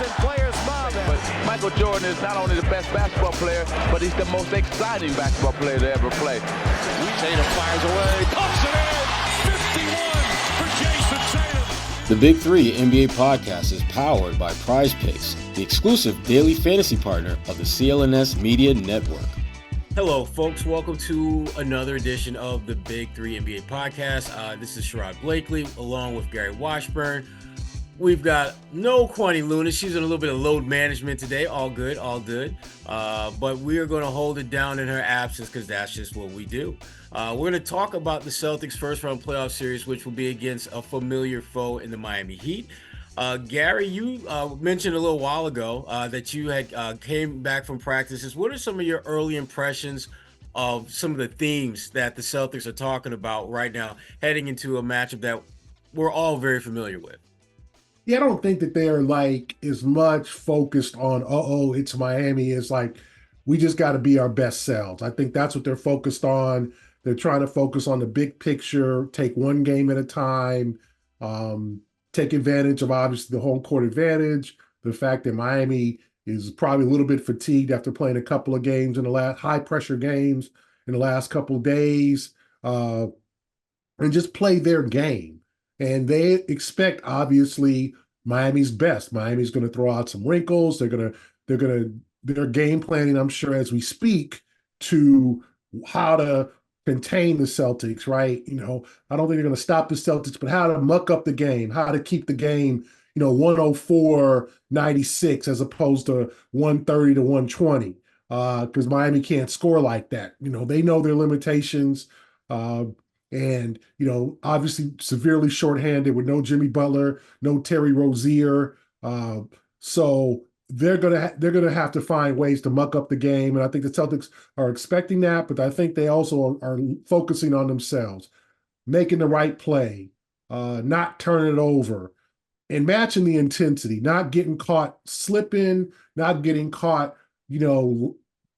and players mob him. But Michael Jordan is not only the best basketball player, but he's the most exciting basketball player to ever play. Tatum fires away, pumps it in, 51 for Jason Tatum. The Big Three NBA podcast is powered by Prize Picks, the exclusive daily fantasy partner of the CLNS Media Network. Hello, folks. Welcome to another edition of the Big Three NBA podcast. This is Sherrod Blakely, along with Gary Washburn. We've got no Kwani Luna. She's in a little bit of load management today. All good, all good. But we are going to hold it down in her absence because that's just what we do. We're going to talk about the Celtics' first-round playoff series, which will be against a familiar foe in the Miami Heat. Gary, you mentioned a little while ago that you had came back from practices. What are some of your early impressions of some of the themes that the Celtics are talking about right now, heading into a matchup that we're all very familiar with? Yeah, I don't think that they're like as much focused on, it's Miami. It's like, we just got to be our best selves. I think that's what they're focused on. They're trying to focus on the big picture, take one game at a time, take advantage of obviously the home court advantage, the fact that Miami is probably a little bit fatigued after playing a couple of games in the last high pressure games in the last couple of days, and just play their game. And they expect obviously Miami's best. Miami's going to throw out some wrinkles. They're game planning, I'm sure, as we speak, to how to contain the Celtics, right? You know, I don't think they're going to stop the Celtics, but how to muck up the game, how to keep the game, 104-96 as opposed to 130-120, because Miami can't score like that. They know their limitations. And, obviously severely shorthanded with no Jimmy Butler, no Terry Rozier. So they're gonna have to find ways to muck up the game. And I think the Celtics are expecting that, but I think they also are focusing on themselves, making the right play, not turning it over, and matching the intensity, not getting caught slipping, not getting caught,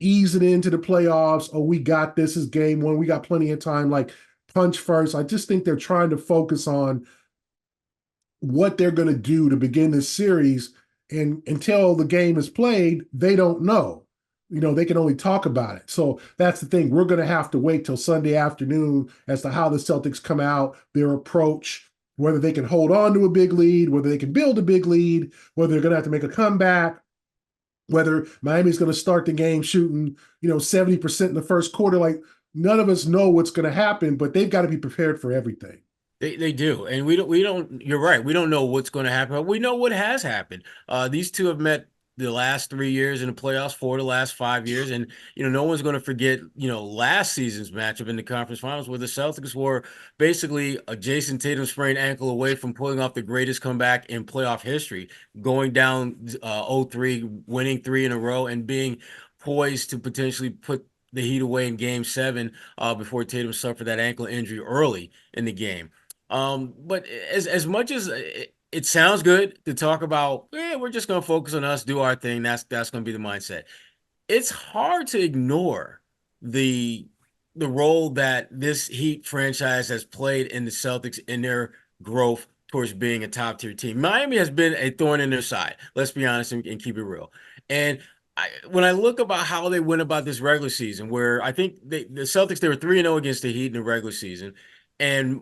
easing into the playoffs. Oh, we got this is game one. We got plenty of time. Like, punch first. I just think they're trying to focus on what they're going to do to begin this series. And until the game is played, they don't know. They can only talk about it. So that's the thing. We're going to have to wait till Sunday afternoon as to how the Celtics come out, their approach, whether they can hold on to a big lead, whether they can build a big lead, whether they're going to have to make a comeback, whether Miami's going to start the game shooting, 70% in the first quarter. Like, none of us know what's going to happen, but they've got to be prepared for everything. They do. And we don't, you're right. We don't know what's going to happen, but we know what has happened. These two have met the last 3 years in the playoffs, 4 of the last 5 years. And, no one's going to forget, last season's matchup in the conference finals where the Celtics were basically a Jason Tatum sprained ankle away from pulling off the greatest comeback in playoff history, going down 0-3, winning 3 in a row, and being poised to potentially put the Heat away in Game 7 before Tatum suffered that ankle injury early in the game. But as much as it sounds good to talk about, we're just going to focus on us, do our thing. That's going to be the mindset. It's hard to ignore the role that this Heat franchise has played in the Celtics in their growth towards being a top tier team. Miami has been a thorn in their side. Let's be honest and keep it real. And when I look about how they went about this regular season, where I think the Celtics, they were 3-0 against the Heat in the regular season. And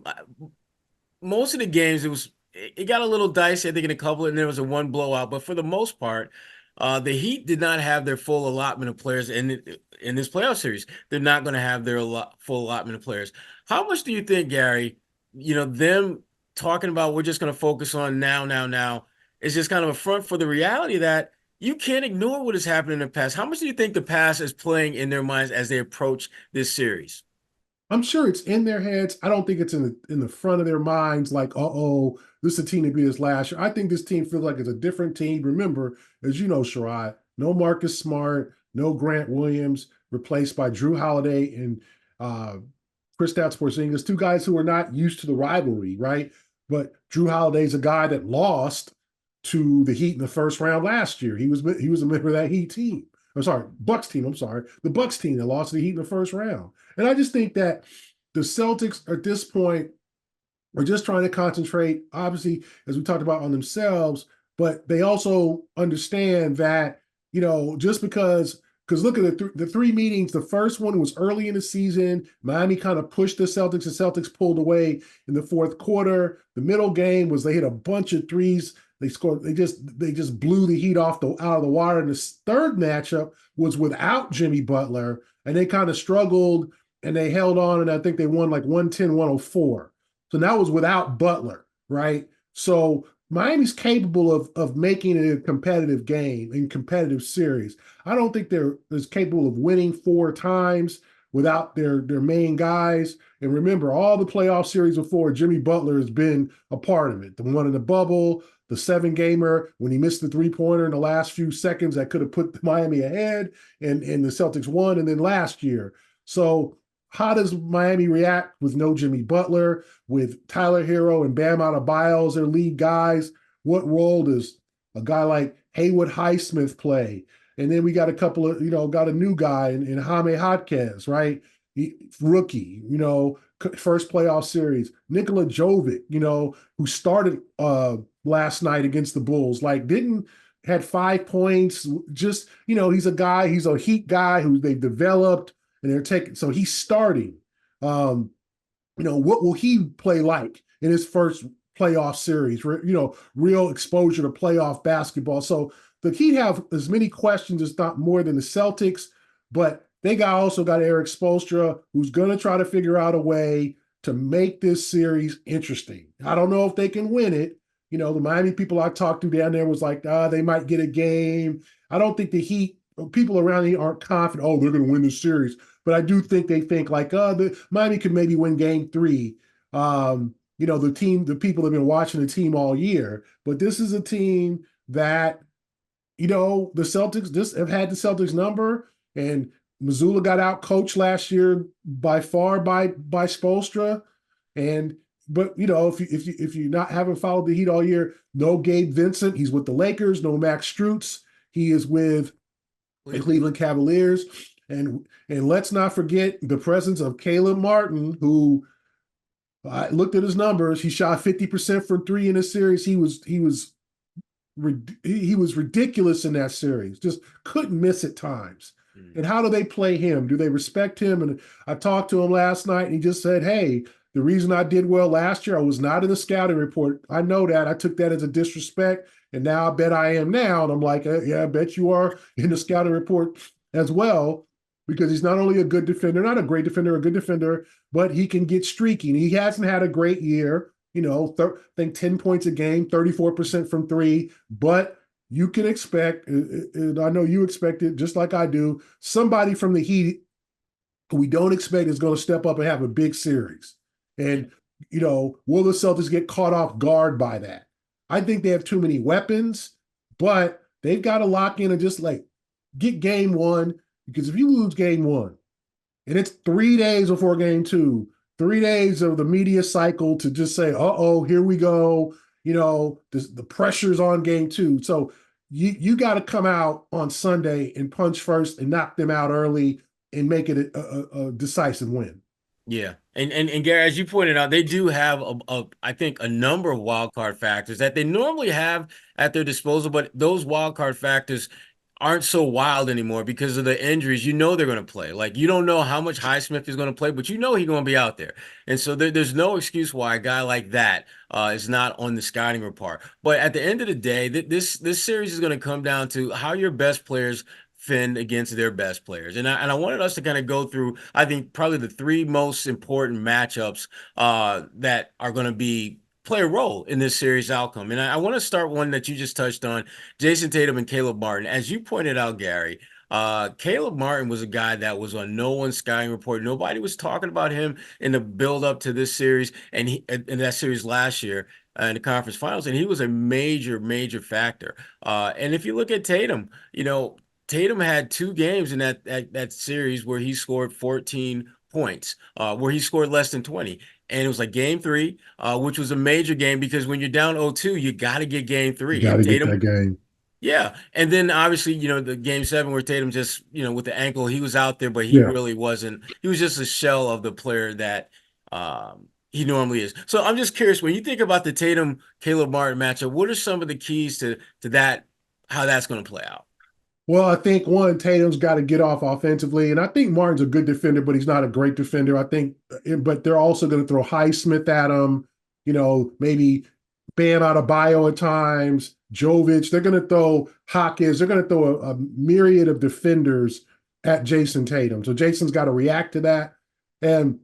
most of the games, it got a little dicey, I think, in a couple, and there was a one blowout. But for the most part, the Heat did not have their full allotment of players in this playoff series. They're not going to have their full allotment of players. How much do you think, Gary, them talking about we're just going to focus on now is just kind of a front for the reality that you can't ignore what has happened in the past? How much do you think the past is playing in their minds as they approach this series? I'm sure it's in their heads. I don't think it's in the front of their minds like, this is a team to beat us last year. I think this team feels like it's a different team. Remember, as you know, Sherrod, no Marcus Smart, no Grant Williams, replaced by Drew Holiday and Kristaps Porzingis, two guys who are not used to the rivalry, right? But Drew Holiday's a guy that lost to the Heat in the first round last year. He was a member of that Heat team. Bucks team. The Bucks team that lost to the Heat in the first round. And I just think that the Celtics at this point are just trying to concentrate, obviously, as we talked about, on themselves, but they also understand that, just because look at the three meetings. The first one was early in the season. Miami kind of pushed the Celtics. The Celtics pulled away in the fourth quarter. The middle game was they hit a bunch of threes. They scored. They just blew the Heat out of the water. And the third matchup was without Jimmy Butler, and they kind of struggled and they held on. And I think they won like 110-104. So that was without Butler, right? So Miami's capable of making it a competitive game and competitive series. I don't think they're as capable of winning 4 times without their main guys. And remember, all the playoff series before, Jimmy Butler has been a part of it. The one in the bubble, the 7-gamer, when he missed the 3-pointer in the last few seconds that could have put Miami ahead, and the Celtics won, and then last year. So how does Miami react with no Jimmy Butler, with Tyler Herro and Bam Adebayo as their lead guys? What role does a guy like Haywood Highsmith play? And then we got a couple of, got a new guy in Jaime Jaquez, right? Rookie, first playoff series. Nikola Jovic, who started last night against the Bulls, had 5 points. Just, he's a Heat guy who they've developed. And they're taking, so he's starting. What will he play like in his first playoff series? Real exposure to playoff basketball. So the Heat have as many questions, as not more, than the Celtics, but they also got Eric Spoelstra, who's going to try to figure out a way to make this series interesting. I don't know if they can win it. The Miami people I talked to down there was like, they might get a game. I don't think the Heat, people around here aren't confident, they're going to win this series. But I do think they think like, the Miami could maybe win game 3. The people have been watching the team all year. But this is a team that, the Celtics just have had the Celtics number. And Missoula got out coached last year by Spoelstra. But if you haven't followed the Heat all year, no Gabe Vincent. He's with the Lakers. No Max Strus. He is with the Cleveland Cavaliers. And let's not forget the presence of Caleb Martin, who I looked at his numbers. He shot 50% from 3 in this series. He was ridiculous in that series. Just couldn't miss at times. And how do they play him? Do they respect him? And I talked to him last night, and he just said, "Hey, the reason I did well last year, I was not in the scouting report. I know that. I took that as a disrespect, and now I bet I am now." And I'm like, "Yeah, I bet you are in the scouting report as well." Because he's not only a good defender, not a great defender, a good defender, but he can get streaky. And he hasn't had a great year, I think 10 points a game, 34% from 3. But you can expect, and I know you expect it just like I do, somebody from the Heat who we don't expect is going to step up and have a big series. And, will the Celtics get caught off guard by that? I think they have too many weapons, but they've got to lock in and just get game 1. Because if you lose game 1, and it's 3 days before game 2, 3 days of the media cycle to just say, here we go, the pressure's on game 2. So you got to come out on Sunday and punch first and knock them out early and make it a decisive win. Yeah. And Gary, as you pointed out, they do have I think a number of wild card factors that they normally have at their disposal, but those wild card factors aren't so wild anymore because of the injuries. They're going to play. You don't know how much Highsmith is going to play, but he's going to be out there. And so there's no excuse why a guy like that is not on the scouting report. But at the end of the day, this series is going to come down to how your best players fend against their best players. And I wanted us to kind of go through, I think, probably the 3 most important matchups that are going to play a role in this series outcome. And I want to start one that you just touched on, Jason Tatum and Caleb Martin. As you pointed out, Gary, Caleb Martin was a guy that was on no one's scouting report. Nobody was talking about him in the build up to this series and in that series last year in the conference finals. And he was a major, major factor. And if you look at Tatum, Tatum had 2 games in that series where he scored 14 points, where he scored less than 20. And it was game 3, which was a major game because when you're down 0-2, you got to get game 3. You got to get that game. Yeah. And then obviously, the game 7 where Tatum just, with the ankle, he was out there, but he really wasn't. He was just a shell of the player that He normally is. So I'm just curious, when you think about the Tatum Caleb Martin matchup, what are some of the keys to that, how that's going to play out? Well, I think one, Tatum's got to get off offensively, and I think Martin's a good defender, but he's not a great defender. I think, but they're also going to throw Highsmith at him. Maybe Bam Adebayo at times, Jovic. They're going to throw Hawkins. They're going to throw a myriad of defenders at Jason Tatum. So Jason's got to react to that and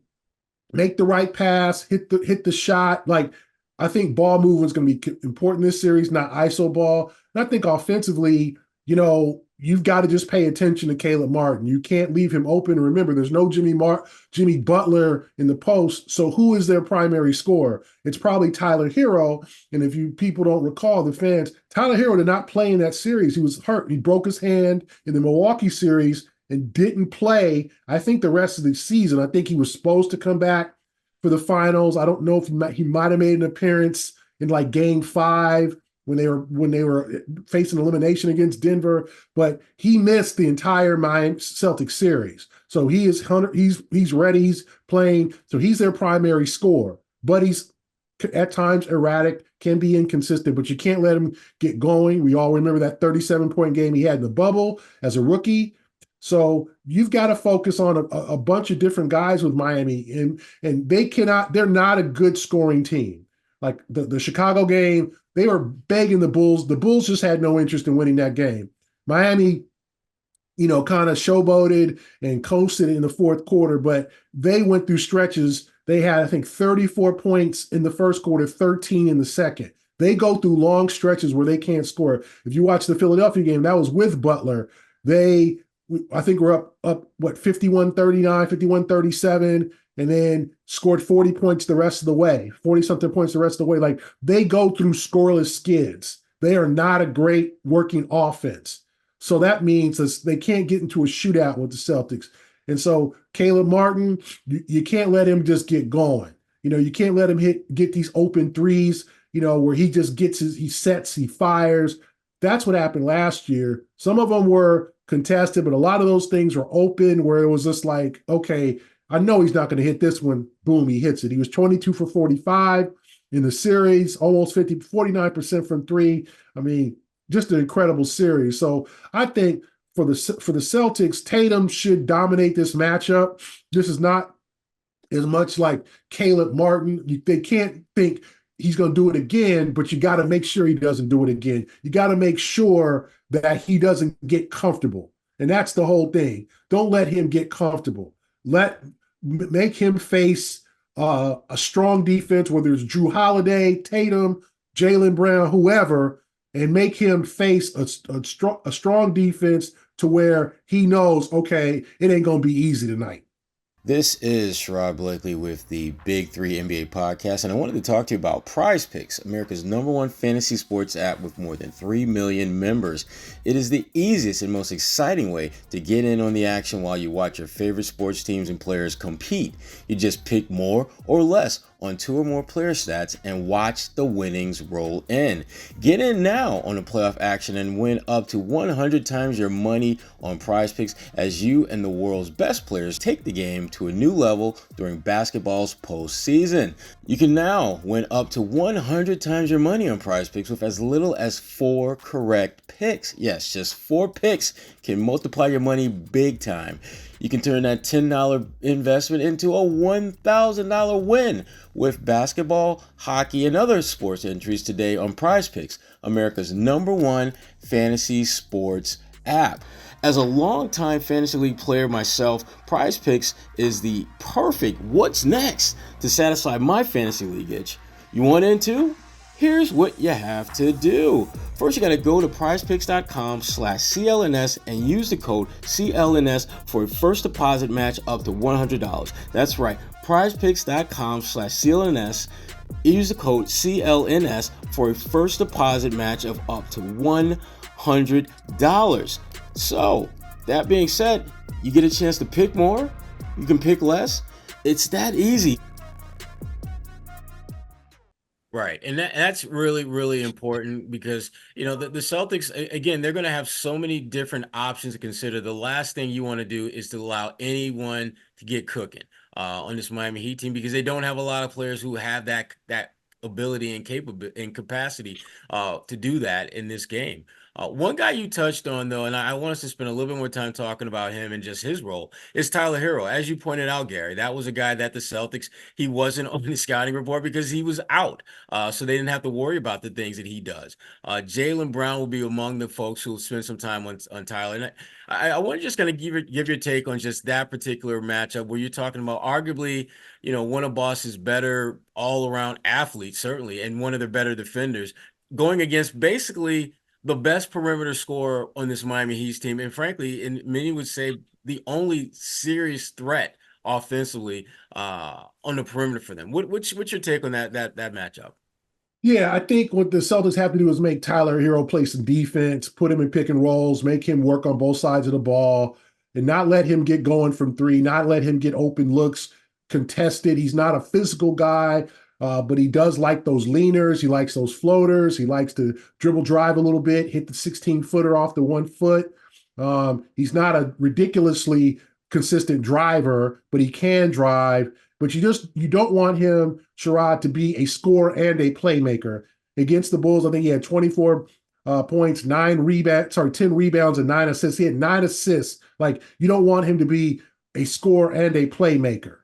make the right pass, hit the shot. Like, I think ball movement is going to be important this series, not ISO ball. And I think offensively, you've got to just pay attention to Caleb Martin. You can't leave him open. Remember, there's no Jimmy Butler in the post. So who is their primary scorer? It's probably Tyler Herro. And if people don't recall, the fans, Tyler Herro did not play in that series. He was hurt. He broke his hand in the Milwaukee series and didn't play, I think, the rest of the season. I think he was supposed to come back for the finals. I don't know if he might have made an appearance in like Game 5 when they were facing elimination against Denver, but he missed the entire Miami Celtics series. So he's ready, he's playing. So he's their primary scorer, but he's at times erratic, can be inconsistent, but you can't let him get going. We all remember that 37-point game he had in the bubble as a rookie. So you've got to focus on a bunch of different guys with Miami, and they're not a good scoring team. Like the Chicago game, they were begging the Bulls. The Bulls just had no interest in winning that game. Miami, kind of showboated and coasted in the fourth quarter, but they went through stretches. They had, I think, 34 points in the first quarter, 13 in the second. They go through long stretches where they can't score. If you watch the Philadelphia game, that was with Butler. I think we're up 51-39, 51-37, and then scored 40 points the rest of the way, 40-something points the rest of the way. Like, they go through scoreless skids. They are not a great working offense. So that means they can't get into a shootout with the Celtics. And so Caleb Martin, you can't let him just get going. You can't let him get these open threes, where he just he sets, he fires. That's what happened last year. Some of them were contested, but a lot of those things were open where it was just like, okay, I know he's not going to hit this one. Boom, he hits it. He was 22 for 45 in the series, almost 49% from three. I mean, just an incredible series. So I think for the Celtics, Tatum should dominate this matchup. This is not as much like Caleb Martin. They can't think he's going to do it again, but you got to make sure he doesn't do it again. You got to make sure that he doesn't get comfortable. And that's the whole thing. Don't let him get comfortable. Make him face a strong defense, whether it's Drew Holiday, Tatum, Jaylen Brown, whoever, and make him face a strong defense to where he knows, okay, it ain't going to be easy tonight. This is Sherrod Blakely with the Big 3 NBA podcast, and I wanted to talk to you about Prize Picks, America's #1 fantasy sports app with more than 3 million members. It is the easiest and most exciting way to get in on the action while you watch your favorite sports teams and players compete. You just pick more or less on 2 or more player stats and watch the winnings roll in. Get in now on the playoff action and win up to 100 times your money on Prize Picks as you and the world's best players take the game to a new level during basketball's postseason. You can now win up to 100 times your money on Prize Picks with as little as 4 correct picks. Yes, just 4 picks can multiply your money big time. You can turn that $10 investment into a $1,000 win with basketball, hockey, and other sports entries today on Prize Picks, America's #1 fantasy sports app. As a longtime fantasy league player myself, Prize Picks is the perfect what's next to satisfy my fantasy league itch. You want into? Here's what you have to do. First, you got to go to prizepicks.com/CLNS and use the code CLNS for a first deposit match up to $100. That's right, prizepicks.com/CLNS. Use the code CLNS for a first deposit match of up to $100. So, that being said, you get a chance to pick more, you can pick less. It's that easy. Right. And that's really, really important because, the Celtics, again, they're going to have so many different options to consider. The last thing you want to do is to allow anyone to get cooking. on this Miami Heat team because they don't have a lot of players who have that ability and capability and capacity to do that in this game. One guy you touched on, though, and I want us to spend a little bit more time talking about him and just his role, is Tyler Herro. As you pointed out, Gary, that was a guy that the Celtics, he wasn't on the scouting report because he was out. So they didn't have to worry about the things that he does. Jaylen Brown will be among the folks who will spend some time on Tyler. And I want to just kind of give your take on just that particular matchup where you're talking about arguably, one of Boston's better all-around athletes, certainly, and one of their better defenders going against basically the best perimeter scorer on this Miami Heat team. And frankly, and many would say the only serious threat offensively on the perimeter for them. What's your take on that matchup? Yeah, I think what the Celtics have to do is make Tyler Herro play some defense, put him in pick and rolls, make him work on both sides of the ball, and not let him get going from three, not let him get open looks contested. He's not a physical guy, but he does like those leaners. He likes those floaters. He likes to dribble drive a little bit, hit the 16-footer off the 1 foot. He's not a ridiculously consistent driver, but he can drive. But you don't want him, Sherrod, to be a scorer and a playmaker. Against the Bulls, I think he had 24 points, 10 rebounds, and 9 assists. He had 9 assists. Like, you don't want him to be a scorer and a playmaker.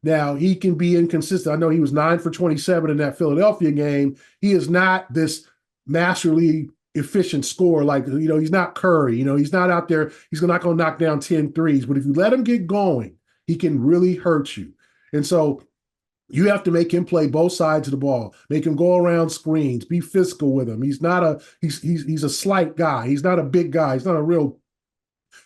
Now he can be inconsistent. I know he was 9 for 27 in that Philadelphia game. He is not this masterly efficient scorer. Like, he's not Curry. He's not out there. He's not going to knock down 10 threes. But if you let him get going, he can really hurt you. And so you have to make him play both sides of the ball, make him go around screens, be physical with him. He's a slight guy. He's not a big guy. He's not a real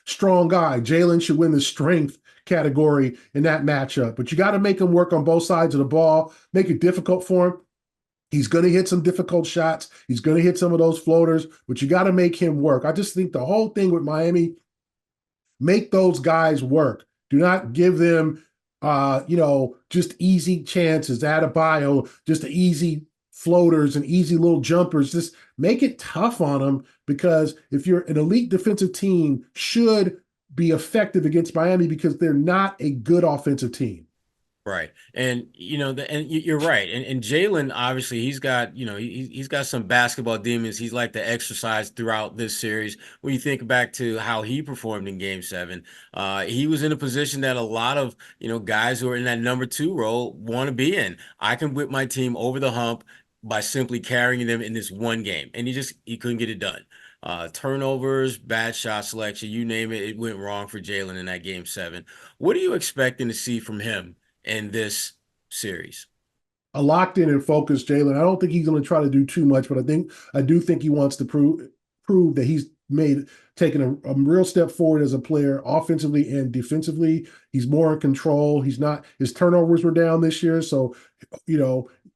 strong guy. Jaylen should win the strength category in that matchup. But you got to make him work on both sides of the ball, make it difficult for him. He's going to hit some difficult shots. He's going to hit some of those floaters, but you got to make him work. I just think the whole thing with Miami, make those guys work. Do not give them just easy chances, Adebayo, just easy floaters and easy little jumpers. Just make it tough on them, because if you're an elite defensive team, should be effective against Miami because they're not a good offensive team. Right. And, and you're right. And Jaylen, obviously, he's got, he's got some basketball demons he's like to exercise throughout this series. When you think back to how he performed in Game 7, he was in a position that a lot of, guys who are in that number 2 role want to be in. I can whip my team over the hump by simply carrying them in this one game. And he couldn't get it done. Turnovers, bad shot selection, you name it, it went wrong for Jaylen in that Game 7. What are you expecting to see from him in this series? A locked in and focused Jaylen. I don't think he's going to try to do too much, but I do think he wants to prove that he's taken a real step forward as a player, offensively and defensively. He's more in control. His turnovers were down this year, so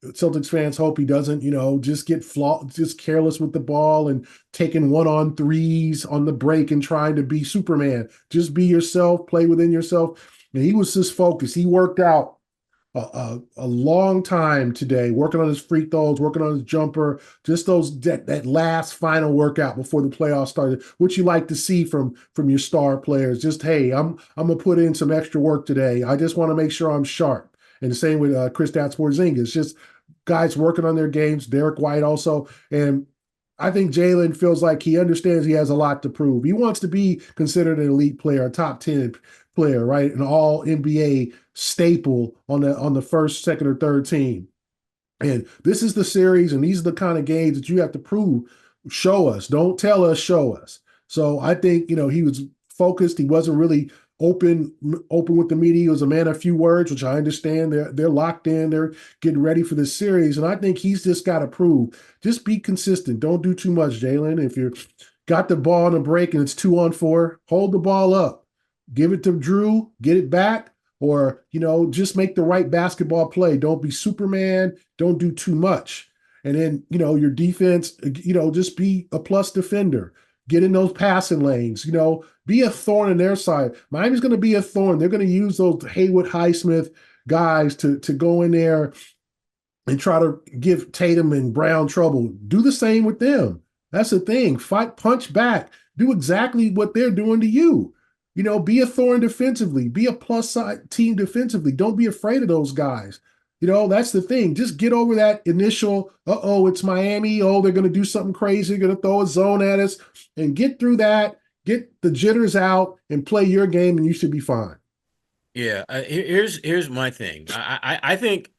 Celtics fans hope he doesn't, just get just careless with the ball and taking 1-on-3s on the break and trying to be Superman. Just be yourself, play within yourself. And he was just focused. He worked out a long time today, working on his free throws, working on his jumper, just that last final workout before the playoffs started, which you like to see from your star players. Just, hey, I'm gonna put in some extra work today. I just want to make sure I'm sharp. And the same with Kristaps Porzingis, just guys working on their games. Derek White also. And I think Jaylen feels like he understands he has a lot to prove. He wants to be considered an elite player, a top 10 player, right? An all NBA staple on the first, second, or third team. And this is the series, and these are the kind of games that you have to prove. Show us. Don't tell us, show us. So I think, he was focused. He wasn't really open with the media. He was a man of few words, which I understand. They're locked in. They're getting ready for this series. And I think he's just got to prove. Just be consistent. Don't do too much, Jaylen. If you got the ball on a break and it's 2-on-4, hold the ball up. Give it to Drew, get it back, or, just make the right basketball play. Don't be Superman. Don't do too much. And then, your defense, just be a plus defender. Get in those passing lanes, be a thorn in their side. Miami's going to be a thorn. They're going to use those Haywood Highsmith guys to go in there and try to give Tatum and Brown trouble. Do the same with them. That's the thing. Fight, punch back. Do exactly what they're doing to you. be a thorn defensively, be a plus side team defensively. Don't be afraid of those guys. That's the thing. Just get over that initial, it's Miami. Oh, they're going to do something crazy. They're going to throw a zone at us, and get through that, get the jitters out, and play your game, and you should be fine. Yeah, here's my thing. I think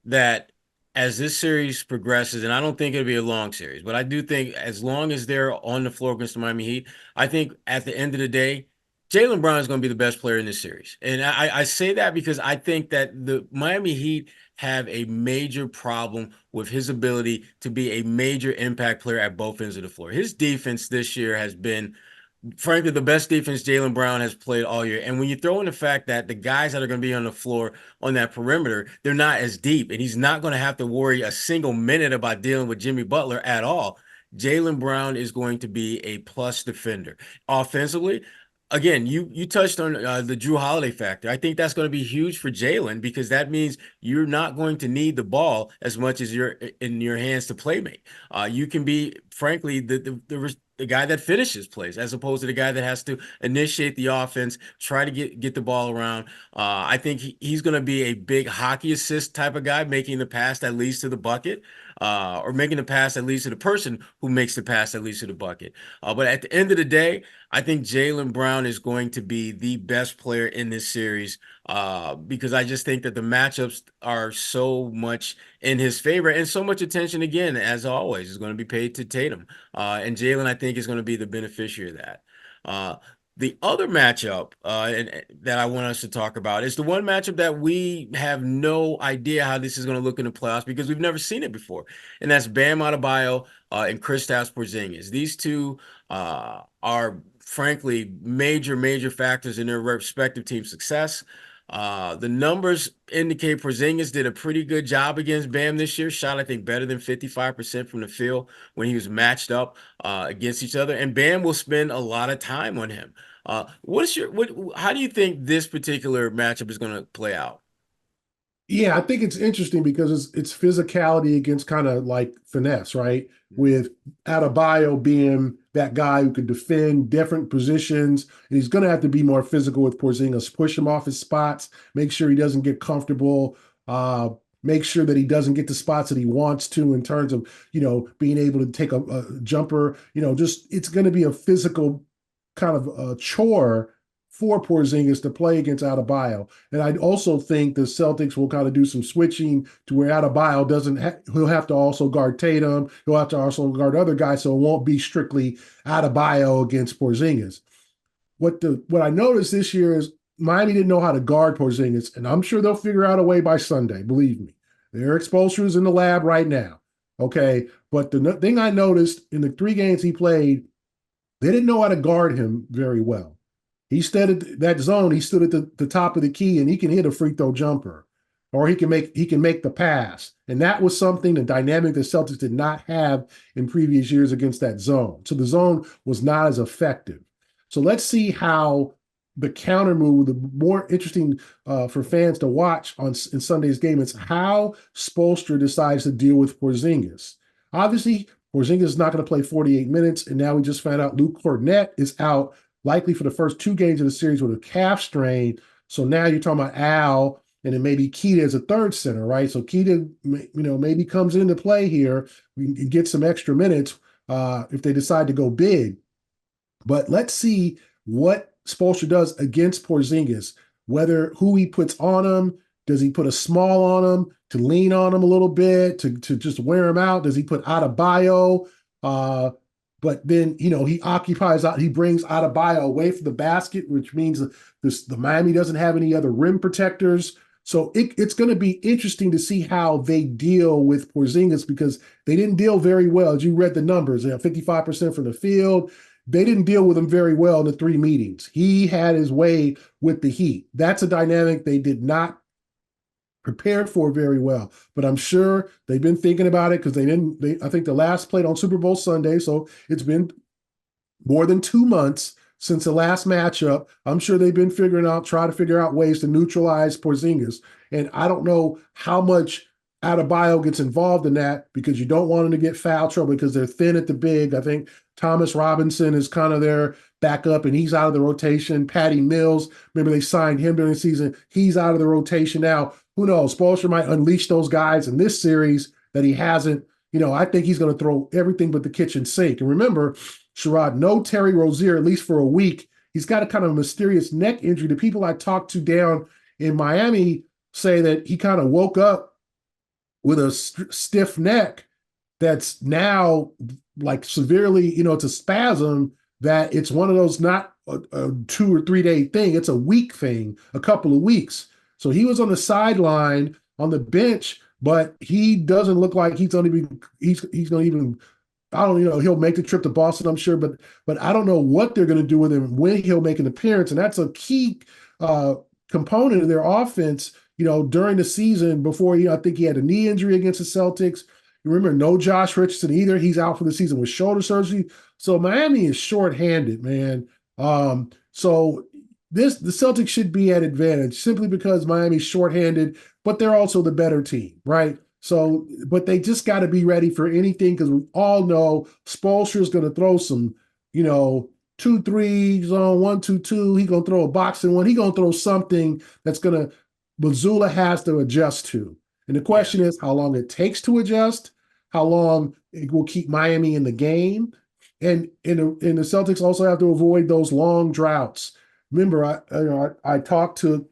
that as this series progresses, and I don't think it'll be a long series, but I do think as long as they're on the floor against the Miami Heat, I think at the end of the day, Jaylen Brown is going to be the best player in this series. And I say that because I think that the Miami Heat have a major problem with his ability to be a major impact player at both ends of the floor. His defense this year has been, frankly, the best defense Jaylen Brown has played all year. And when you throw in the fact that the guys that are going to be on the floor on that perimeter, they're not as deep, and he's not going to have to worry a single minute about dealing with Jimmy Butler at all. Jaylen Brown is going to be a plus defender. Offensively, again, you touched on the Drew Holiday factor. I think that's going to be huge for Jaylen, because that means you're not going to need the ball as much as you're in your hands to play make. You can be, frankly, the guy that finishes plays, as opposed to the guy that has to initiate the offense, try to get the ball around. I think he's going to be a big hockey assist type of guy, making the pass that leads to the bucket, or making the pass that leads to the person who makes the pass that leads to the bucket. But at the end of the day, I think Jaylen Brown is going to be the best player in this series, because I just think that the matchups are so much in his favor, and so much attention, again, as always, is going to be paid to Tatum. And Jaylen, I think, is going to be the beneficiary of that. The other matchup that I want us to talk about is the one matchup that we have no idea how this is going to look in the playoffs, because we've never seen it before, and that's Bam Adebayo and Kristaps Porzingis. These two are, frankly, major factors in their respective team success. The numbers indicate Porzingis did a pretty good job against Bam this year. Shot, I think, better than 55% from the field when he was matched up against each other. And Bam will spend a lot of time on him. How do you think this particular matchup is going to play out? Yeah, I think it's interesting because it's physicality against kind of like finesse, right? With Adebayo being that guy who could defend different positions, and he's going to have to be more physical with Porzingis, push him off his spots, make sure he doesn't get comfortable, make sure that he doesn't get the spots that he wants to in terms of, being able to take a jumper, just it's going to be a physical kind of a chore for Porzingis to play against Adebayo. And I also think the Celtics will kind of do some switching to where Adebayo he'll have to also guard Tatum. He'll have to also guard other guys, so it won't be strictly Adebayo against Porzingis. What I noticed this year is Miami didn't know how to guard Porzingis, and I'm sure they'll figure out a way by Sunday, believe me. Their exposure is in the lab right now, okay? But the thing I noticed in the 3 games he played, they didn't know how to guard him very well. He stood at that zone. He stood at the top of the key, and he can hit a free throw jumper, or he can make the pass. And that was something, the dynamic the Celtics did not have in previous years against that zone. So the zone was not as effective. So let's see how the counter move, the more interesting for fans to watch in Sunday's game, is how Spoelstra decides to deal with Porzingis. Obviously, Porzingis is not going to play 48 minutes, and now we just found out Luke Kornet is out, likely for the first 2 games of the series with a calf strain. So now you're talking about Al, and then maybe Keita as a third center, right? So Keita, maybe comes into play here. We can get some extra minutes if they decide to go big. But let's see what Spoelstra does against Porzingis, who he puts on him. Does he put a small on him to lean on him a little bit, to just wear him out? Does he put Adebayo? But then, he brings Adebayo away from the basket, which means the Miami doesn't have any other rim protectors. So it's going to be interesting to see how they deal with Porzingis, because they didn't deal very well. As you read the numbers, 55% from the field. They didn't deal with him very well in the 3 meetings. He had his way with the Heat. That's a dynamic they did not prepare for very well, but I'm sure they've been thinking about it, because I think the last played on Super Bowl Sunday, so it's been more than 2 months since the last matchup. I'm sure they've been trying to figure out ways to neutralize Porzingis. And I don't know how much Adebayo gets involved in that because you don't want him to get foul trouble because they're thin at the big. I think Thomas Robinson is kind of their backup, and he's out of the rotation. Patty Mills, remember they signed him during the season. He's out of the rotation now. Who knows? Spoelstra might unleash those guys in this series that he hasn't. I think he's going to throw everything but the kitchen sink. And remember, Sherrod, no Terry Rozier, at least for a week. He's got a kind of mysterious neck injury. The people I talked to down in Miami say that he kind of woke up with a stiff neck that's now like severely, it's a spasm that it's one of those not a 2 or 3 day thing. It's a week thing, a couple of weeks. So he was on the sideline on the bench, but he doesn't look like he's going to even, I don't he'll make the trip to Boston, I'm sure, but I don't know what they're going to do with him when he'll make an appearance. And that's a key component of their offense. During the season before, I think he had a knee injury against the Celtics. You remember, no Josh Richardson either. He's out for the season with shoulder surgery. So Miami is shorthanded, man. So the Celtics should be at advantage simply because Miami's shorthanded, but they're also the better team, right? So, but they just got to be ready for anything because we all know Spoelstra is going to throw some, 2-3 zone 1-2-2. He's going to throw a boxing one. He's going to throw something that's going to Mazzulla has to adjust to. And the question is how long it takes to adjust, how long it will keep Miami in the game. And the Celtics also have to avoid those long droughts. Remember, I talked to,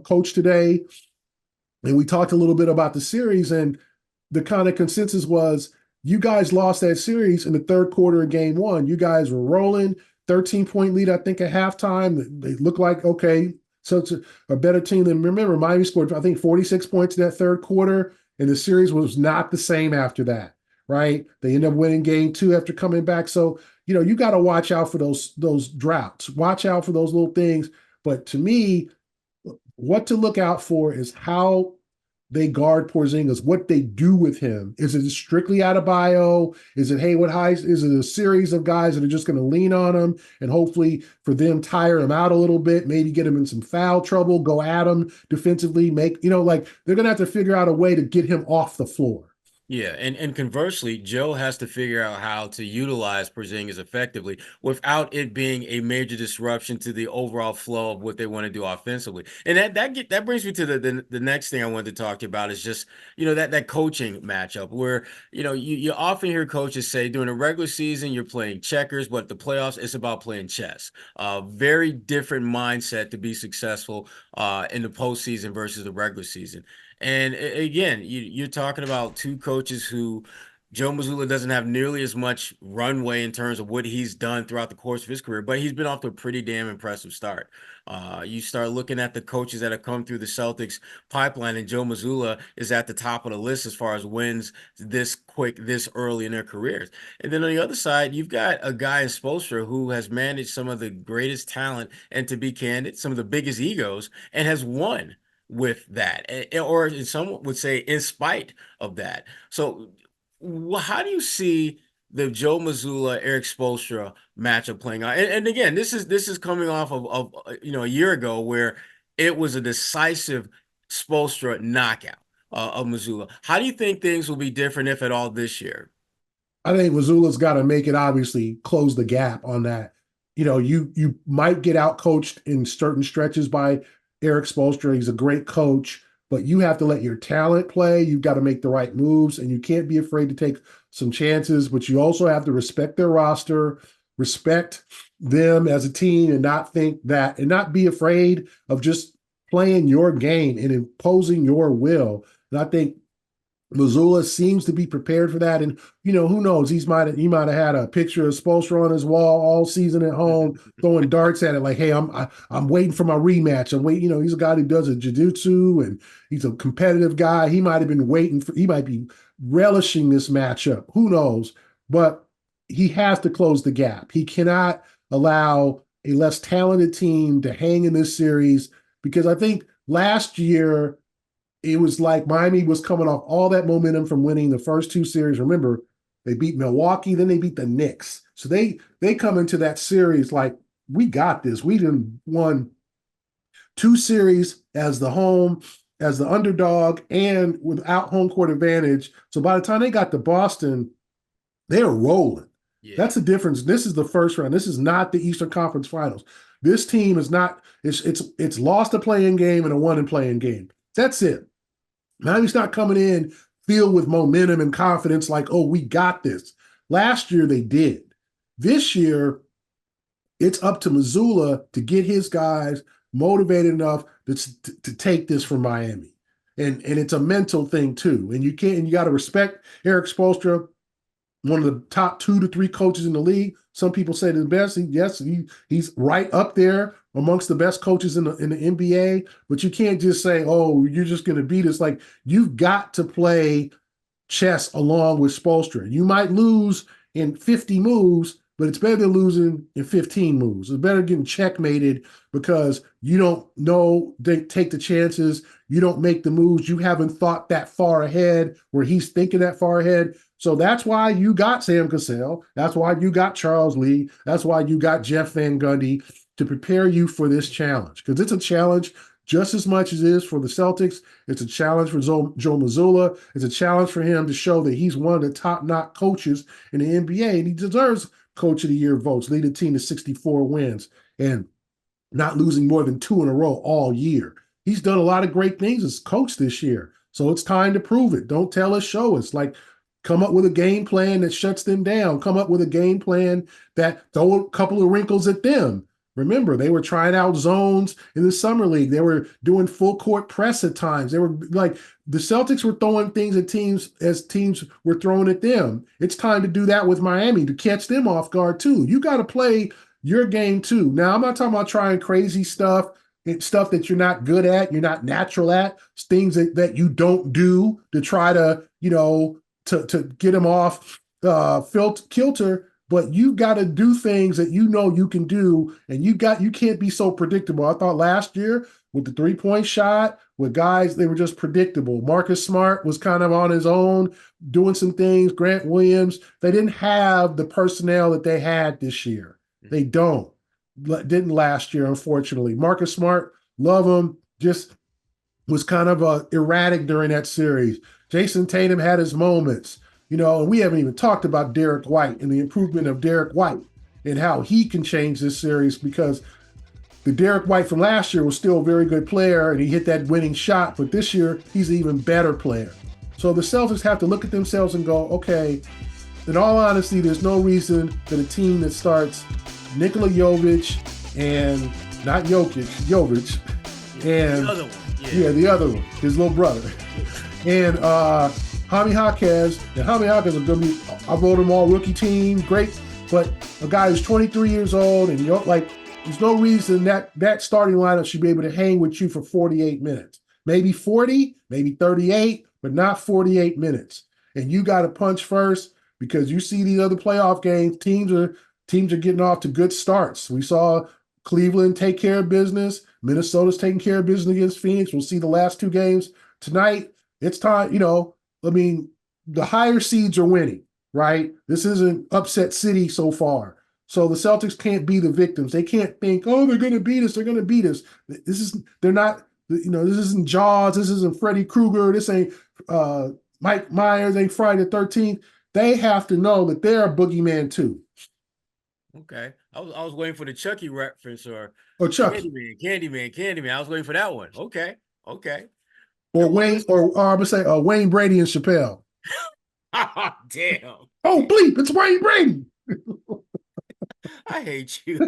coach today, and we talked a little bit about the series, and the kind of consensus was you guys lost that series in the third quarter of game one. You guys were rolling, 13-point lead, I think, at halftime. They looked like, okay, so it's a better team than, remember, Miami scored, I think, 46 points in that third quarter, and the series was not the same after that, right? They ended up winning game two after coming back. So, you got to watch out for those droughts. Watch out for those little things. But to me, what to look out for is how they guard Porzingis, what they do with him. Is it strictly Adebayo? Is it Haywood Heights? Is it a series of guys that are just going to lean on him and hopefully for them tire him out a little bit, maybe get him in some foul trouble, go at him defensively, they're going to have to figure out a way to get him off the floor. Yeah, and conversely, Joe has to figure out how to utilize Porzingis effectively without it being a major disruption to the overall flow of what they want to do offensively. And that brings me to the next thing I wanted to talk to you about is just, that coaching matchup where, you often hear coaches say during a regular season, you're playing checkers, but the playoffs, it's about playing chess. Very different mindset to be successful in the postseason versus the regular season. And again, you're talking about two coaches who Joe Mazzulla doesn't have nearly as much runway in terms of what he's done throughout the course of his career, but he's been off to a pretty damn impressive start. You start looking at the coaches that have come through the Celtics pipeline, and Joe Mazzulla is at the top of the list as far as wins this quick, this early in their careers. And then on the other side, you've got a guy in Spoelstra who has managed some of the greatest talent and, to be candid, some of the biggest egos, and has won with that, or some would say in spite of that. So how do you see the Joe Mazzulla, Eric Spoelstra matchup playing out? And again, this is coming off of a year ago where it was a decisive Spoelstra knockout of Mazzulla. How do you think things will be different, if at all, this year? I think Mazzulla's got to make it, obviously, close the gap on that. You might get out coached in certain stretches by Eric Spoelstra. He's a great coach, but you have to let your talent play. You've got to make the right moves, and you can't be afraid to take some chances, but you also have to respect their roster, respect them as a team, and not be afraid of just playing your game and imposing your will. And I think Mazzulla seems to be prepared for that. And, who knows? He might have had a picture of Spoelstra on his wall all season at home, throwing darts at it like, hey, I'm waiting for my rematch. I'm waiting. He's a guy who does a jiu-jitsu, and he's a competitive guy. He might have been he might be relishing this matchup. Who knows? But he has to close the gap. He cannot allow a less talented team to hang in this series, because I think last year, it was like Miami was coming off all that momentum from winning the first two series. Remember, they beat Milwaukee, then they beat the Knicks. So they come into that series like, we got this. We done won two series as the home as the underdog and without home court advantage. So by the time they got to Boston, they were rolling. Yeah. That's the difference. This is the first round. This is not the Eastern Conference Finals. This team is not. It's lost a play-in game and a won in play-in game. That's it. Miami's not coming in filled with momentum and confidence like, oh, we got this. Last year they did. This year, it's up to Missoula to get his guys motivated enough to take this from Miami. And it's a mental thing too. And you got to respect Eric Spoelstra, one of the top 2 to 3 coaches in the league. Some people say the best. He's right up there amongst the best coaches in the NBA. But you can't just say, oh, you're just going to beat us. Like, you've got to play chess along with Spoelstra. You might lose in 50 moves, but it's better than losing in 15 moves. It's better getting checkmated because you don't know, take the chances. You don't make the moves. You haven't thought that far ahead where he's thinking that far ahead. So that's why you got Sam Cassell. That's why you got Charles Lee. That's why you got Jeff Van Gundy to prepare you for this challenge. Because it's a challenge just as much as it is for the Celtics. It's a challenge for Joe Mazzulla. It's a challenge for him to show that he's one of the top-notch coaches in the NBA, and he deserves Coach of the Year votes, lead the team to 64 wins, and not losing more than 2 in a row all year. He's done a lot of great things as coach this year, so it's time to prove it. Don't tell us, show us. Like, come up with a game plan that shuts them down. Come up with a game plan that throw a couple of wrinkles at them. Remember, they were trying out zones in the summer league. They were doing full court press at times. They were like, the Celtics were throwing things at teams as teams were throwing at them. It's time to do that with Miami to catch them off guard too. You got to play your game too. Now, I'm not talking about trying crazy stuff. It's stuff that you're not good at, you're not natural at, things that you don't do to try to, to get them off kilter. But you got to do things that you can do, and you can't be so predictable. I thought last year with the 3-point shot, with guys, they were just predictable. Marcus Smart was kind of on his own, doing some things. Grant Williams, they didn't have the personnel that they had this year. They didn't last year, unfortunately. Marcus Smart, love him, just was kind of erratic during that series. Jason Tatum had his moments. And we haven't even talked about Derek White and the improvement of Derek White and how he can change this series, because the Derek White from last year was still a very good player and he hit that winning shot, but this year he's an even better player. So the Celtics have to look at themselves and go, okay, in all honesty, there's no reason that a team that starts Nikola Jovic and not Jokic, and The other one. the other one, his little brother, and Jaime Jaquez, and Jaime Jaquez is going to be, I wrote him all rookie team, great, but a guy who's 23 years old, and there's no reason that starting lineup should be able to hang with you for 48 minutes. Maybe 40, maybe 38, but not 48 minutes. And you got to punch first, because you see these other playoff games, teams are getting off to good starts. We saw Cleveland take care of business. Minnesota's taking care of business against Phoenix. We'll see the last 2 games tonight. It's time, the higher seeds are winning, right? This isn't upset city so far. So the Celtics can't be the victims. They can't think, oh, they're going to beat us. They're going to beat us. They're not, this isn't Jaws. This isn't Freddy Krueger. This ain't Mike Myers, ain't Friday the 13th. They have to know that they're a boogeyman too. Okay. I was waiting for the Chucky reference or Chucky. Candyman. I was waiting for that one. Okay. Or Wayne, or I'm gonna say Wayne Brady and Chappelle. Damn. Oh, bleep! It's Wayne Brady. I hate you.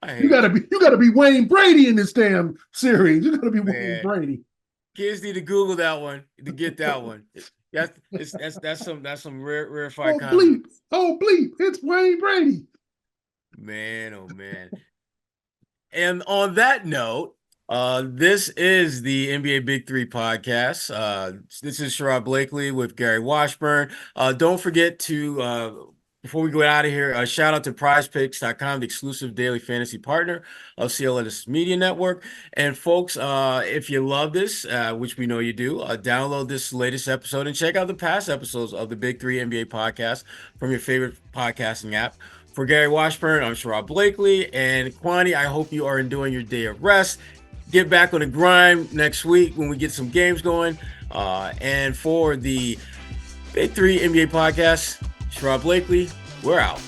You gotta be Wayne Brady in this damn series. You gotta be Wayne Brady. Kids need to Google that one to get that one. That's some rarefied content. Bleep! It's Wayne Brady. Man, oh man. And on that note, this is the NBA Big Three podcast. This is Sherrod Blakely with Gary Washburn. Don't forget to, before we go out of here, shout out to prizepicks.com, the exclusive daily fantasy partner of CLNS Media Network. And folks, if you love this, which we know you do, download this latest episode and check out the past episodes of the Big Three NBA podcast from your favorite podcasting app. For Gary Washburn, I'm Sherrod Blakely. And Kwani, I hope you are enjoying your day of rest. get back on the grind next week when we get some games going. And for the Big 3 NBA podcast, Sherrod Blakely, we're out.